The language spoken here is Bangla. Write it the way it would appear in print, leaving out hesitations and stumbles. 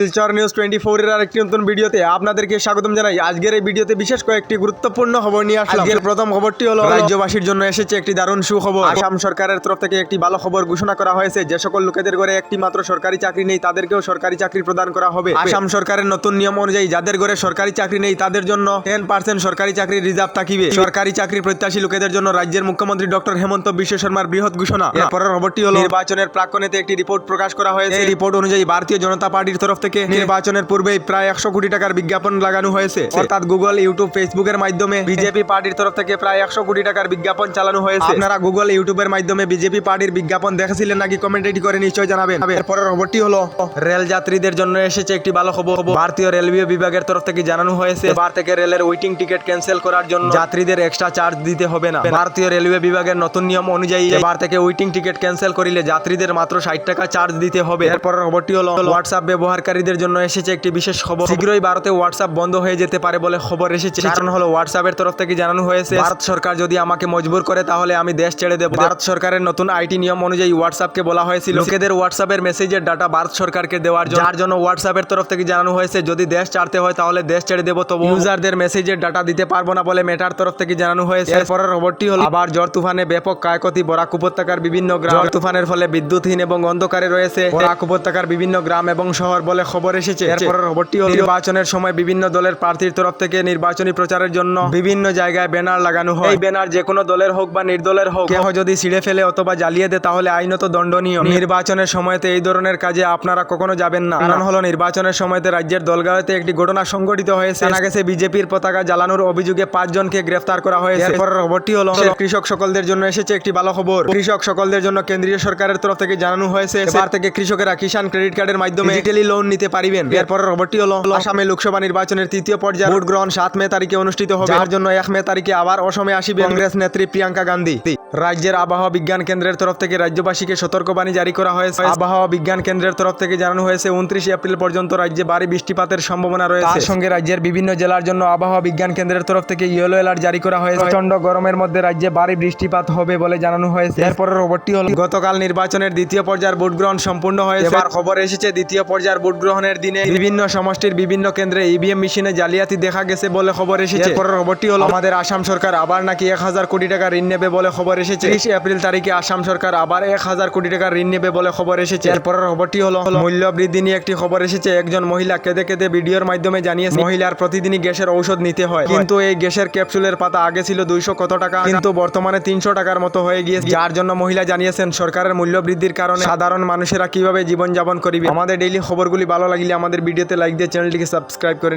শিলচর নিউজ 24 এর আরেকটি নতুন ভিডিওতে আপনাদেরকে স্বাগতম জানাই। আজকের এই ভিডিওতে বিশেষ কয়েকটি গুরুত্বপূর্ণ খবর নিয়ে আসলাম। আজকের প্রথম খবরটি হলো রাজ্যবাসীর জন্য এসেছে একটি দারুণ সুখবর। আসাম সরকারের তরফ থেকে একটি ভালো খবর ঘোষণা করা হয়েছে। যে সকল লোকেদের ঘরে একটি মাত্র সরকারি চাকরি নেই তাদেরকেও সরকারি চাকরি প্রদান করা হবে। আসাম সরকারের নতুন নিয়ম অনুযায়ী যাদের ঘরে সরকারি চাকরি নেই তাদের জন্য 10% সরকারি চাকরির রিজার্ভ থাকিবে। সরকারি চাকরি প্রত্যাশী লোকেদের জন্য রাজ্যের মুখ্যমন্ত্রী ডক্টর হেমন্ত বিশ্ব শর্মার বৃহৎ ঘোষণা। এরপরের খবরটি হলো নির্বাচনের প্রাক্কনেতে একটি রিপোর্ট প্রকাশ করা হয়েছে। এই রিপোর্ট অনুযায়ী ভারতীয় জনতা পার্টির তরফ থেকে নির্বাচনের পূর্বেই প্রায় 100 কোটি টাকার বিজ্ঞাপন লাগানো হয়েছে। অর্থাৎ গুগল, ইউটিউব, ফেসবুকের মাধ্যমে বিজেপি পার্টির তরফ থেকে প্রায় 100 কোটি টাকার বিজ্ঞাপন চালানো হয়েছে। আপনারা গুগল, ইউটিউবের মাধ্যমে বিজেপি পার্টির বিজ্ঞাপন দেখেছিলেন নাকি কমেন্ট করে নিশ্চয় জানাবেন। এরপরের খবরটি হলো রেল যাত্রীদের জন্য এসেছে একটি ভালো খবর। ভারতীয় রেলওয়ে বিভাগের তরফ থেকে জানানো হয়েছে এবার থেকে রেলের ওয়েটিং টিকিট ক্যান্সেল করার জন্য যাত্রীদের এক্সট্রা চার্জ দিতে হবে না। ভারতীয় রেলওয়ে বিভাগের নতুন নিয়ম অনুযায়ী এবার থেকে ওয়েটিং টিকিট ক্যান্সেল করিলে যাত্রীদের মাত্র 60 টাকা চার্জ দিতে হবে। এরপরের খবরটি হলো হোয়াটসঅ্যাপ ব্যবহারকারীদের জন্য এসেছে একটি বিশেষ খবর। শীঘ্রই ভারতে হোয়াটসঅ্যাপ বন্ধ হয়ে যেতে পারে বলে খবর এসেছে। কারণ হলো হোয়াটসঅ্যাপের তরফ থেকে জানানো হয়েছে ভারত সরকার যদি আমাকে মজবুর করে তাহলে আমি দেশ ছেড়ে দেব। ভারত সরকারের নতুন আইটি নিয়ম অনুযায়ী হোয়াটসঅ্যাপকে বলা হয়েছিল লোকেদের হোয়াটসঅ্যাপের মেসেজের ডাটা ভারত সরকারকে দেওয়ার জন্য, যার জন্য হোয়াটসঅ্যাপের তরফ থেকে জানানো হয়েছে যদি দেশ ছাড়তে হয় তাহলে দেশ ছেড়ে দেব, তবে ইউজারদের মেসেজের ডাটা দিতে পারবো না বলে মেটার তরফ থেকে জানানো হয়েছে। এরপরের খবরটি হলো আবার ঝড় তুফানে ব্যাপক ক্ষয়ক্ষতি বরাক উপত্যকার বিভিন্ন গ্রাম। ঝড় তুফানের ফলে বিদ্যুৎহীন এবং অন্ধকারে রয়েছে বরাক উপত্যকার বিভিন্ন গ্রাম এবং শহর বলে খবর এসেছে। এরপরের খবরটি হলো নির্বাচনের সময় বিভিন্ন দলের প্রার্থীর তরফ থেকে নির্বাচনী প্রচারের জন্য বিভিন্ন জায়গায় ব্যানার লাগানো হয়। এই ব্যানার যে কোনো দলের হোক বা নির্দলের হোক, কেউ যদি ছিঁড়ে ফেলে অথবা জ্বালিয়ে দেয় তাহলে আইনত দণ্ডনীয়। নির্বাচনের সময়তে এই ধরনের কাজে আপনারা কখনো যাবেন না। কারণ হলো নির্বাচনের সময়তে রাজ্যের দলগাঁওতে একটি ঘটনা সংঘটিত হয়েছে। জানা গেছে বিজেপির পতাকা জ্বালানোর অভিযোগে 5 জনকে গ্রেফতার করা হয়েছে। এরপরের খবরটি হলো কৃষক সকলদের জন্য এসেছে একটি ভালো খবর। কৃষক সকলদের জন্য কেন্দ্রীয় সরকারের তরফ থেকে জানানো হয়েছে এবার থেকে কৃষকেরা কিষাণ ক্রেডিট কার্ডের মাধ্যমে ডিজিটালি লোন নিতে পারবেন। এরপরের খবরটি হলো আসামে লোকসভা নির্বাচনের তৃতীয় পর্যায়ে ভোট গ্রহণ 7 মে তারিখে অনুষ্ঠিত হবে। যার জন্য 1 মে তারিখে আবার অসমে আসিবে কংগ্রেস নেত্রী প্রিয়াঙ্কা গান্ধী। রাজ্যের আবহাওয়া বিজ্ঞান কেন্দ্রের তরফ থেকে রাজ্যবাসীকে সতর্কবাণী জারি করা হয়েছে। আবহাওয়া বিজ্ঞান কেন্দ্রের তরফ থেকে জানানো হয়েছে 29 এপ্রিল পর্যন্ত রাজ্যে ভারী বৃষ্টিপাতের সম্ভাবনা রয়েছে। তার সঙ্গে রাজ্যের বিভিন্ন জেলার জন্য আবহাওয়া বিজ্ঞান কেন্দ্রের তরফ থেকে ইয়েলো অ্যালার্ট জারি করা হয়েছে। প্রচন্ড গরমের মধ্যে রাজ্যে ভারী বৃষ্টিপাত হবে বলে জানানো হয়েছে। এরপরের খবরটি হলো গতকাল নির্বাচনের দ্বিতীয় পর্যায়ের ভোট গ্রহণ সম্পূর্ণ হয়েছে। এবার খবর এসেছে দ্বিতীয় পর্যায়ের ভোট গ্রহণের দিনে বিভিন্ন সমষ্টির বিভিন্ন কেন্দ্রে ইভিএম মেশিনে জালিয়াতি দেখা গেছে বলে খবর এসেছে। এরপরের খবরটি হলো আমাদের আসাম সরকার আবার নাকি 1000 কোটি টাকা ঋণ নেবে বলে খবর এসেছে। 30 এপ্রিল তারিখে আসাম সরকার আবার 1000 কোটি টাকা ঋণ নেবে বলে খবর এসেছে। এরপরের খবরটি হলো মূল্য বৃদ্ধি নিয়ে একটি খবর এসেছে। একজন মহিলা কেঁদে কেঁদে ভিডিওর মাধ্যমে জানিয়েছে মহিলার প্রতিদিনই গ্যাসের ঔষধ নিতে হয়, কিন্তু এই গ্যাসের ক্যাপসুলের পাতা আগে ছিল 200 কত টাকা, কিন্তু বর্তমানে 300 টাকার মতো হয়ে গিয়েছে। যার জন্য মহিলা জানিয়েছেন সরকারের মূল্য বৃদ্ধির কারণে সাধারণ মানুষেরা কিভাবে জীবনযাপন করবে। আমাদের ডেইলি খবরগুলি ভালো লাগলে আমাদের ভিডিওতে লাইক দিয়ে চ্যানেলটিকে সাবস্ক্রাইব করে